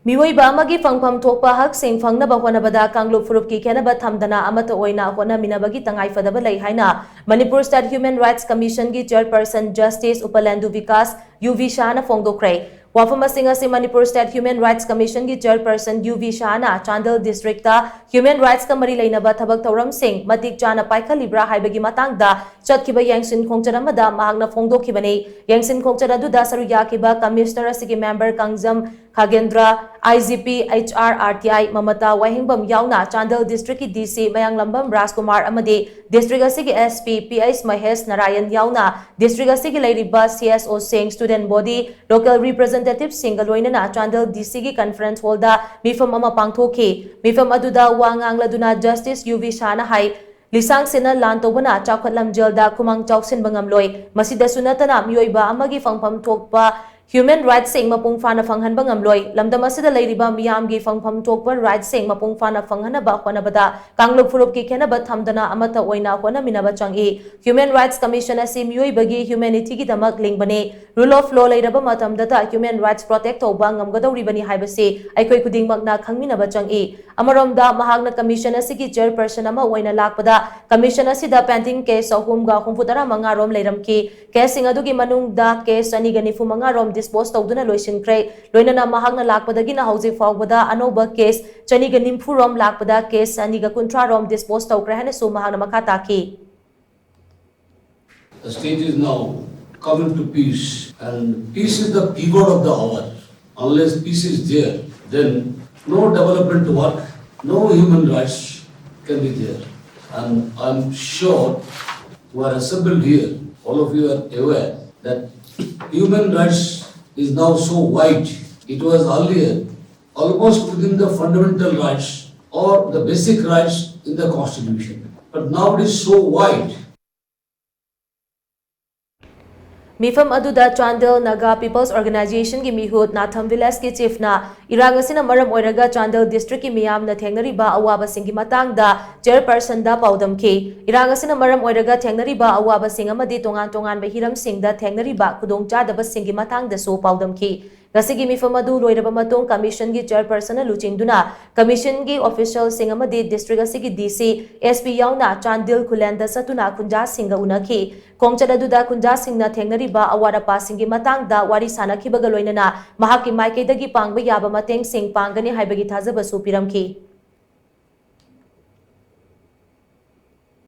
Meeoiba amagi Phangpham Thokpa Hak shing phangnaba hotnabada Kanglup phurup ki khennaba thamdana amatta Oina hotnaminnabagi tangai phadaba haina Manipur State Human Rights Commission ki Chairperson Justice Utpalendu Bikas Saha na phongdokkhre. Wafam asi Manipur State Human Rights Commission ki Chairperson Saha na Chandel District ta Human Rights ka mari leinaba thabak thauram sing matik chana paikhalibra haibagi matangda chatkiba yangsin khongcharamada mahakna phongdokhibani yangsin khongcharadu saru yakiba Commissioner asigi member Kangjam Khagendra IGP HRRTI Mamata Wahingbam yauna Chandel District ki DC Mayanglambam Rajkumar amadi District asigi SP PS Mahesh Narayan yauna District asigi leiriba CSO Singh Student Body Local Representative Single Oina Chandel DC ki Conference Hall da mifam ama pangthokhi mifam aduda wangangladuna Justice Saha na hai Lisang sina lan tobana chakhatlam jelda kumang chawsin bangamloi masida sunatana Meeoiba amagi Phangpham Thokpa Human Rights sing mapung fana phanghan bangamloi lamdam asida leiriba miyam gi Phangpham Thokpa Rights sing mapung fana phangnaba hotnabada Kanglup phurup ki khennaba thamdana amatta Oina hotnaminaba changi Human Rights Commission asi Meeoiba gi humanity gi damak lingbani rule of law leiraba matamdata Human Rights protect toba ngamgadawribani haibasi aikoi khudingmakna khangminaba changi amaromda mahakna commission asi ki chairperson ama Oina lakpada commission asida pending case ahumga humfutara manga rom leiramki case singadugi manungda case anigani fumanga rom dispose tawduna loisinkhre loinana mahakna lakpadagina hauji fawbada anoba case chaniga nimfu rom lakpada case aniga kuntra rom dispose tawkre hane su mahakna makha taki. The state is now coming to peace, and peace is the pivot of the hour. Unless peace is there, then no development work, no human rights can be there. And I'm sure who are assembled here, all of you are aware that human rights is now so wide. It was earlier almost within the fundamental rights or the basic rights in the Constitution. But now it is so wide. Mifam aduda Chandel Naga People's Organization ki mihut Natham Village ki chief na irang asina maram oiraga Chandel District ki miyam na thengnariba awaba singi matangda chairperson da paudamki irang asina maram oiraga thengnariba awaba sing amadi tongan behiram singda thengnariba khudongchadaba singi matangda so paudamki Gasigi mifam adu loiraba matong commission gi chairperson na luchingduna commission gi official sing amadi district asigi DC SP yauna Chandel Khulenda satuna kunja singa unaki Khongchadaduda kunja singna thengnariba awara pasingi matangda wari sanakhibaga loinana mahaki maikaidagi pangba yaba mateng sing pangani haibagi thajaba su piramki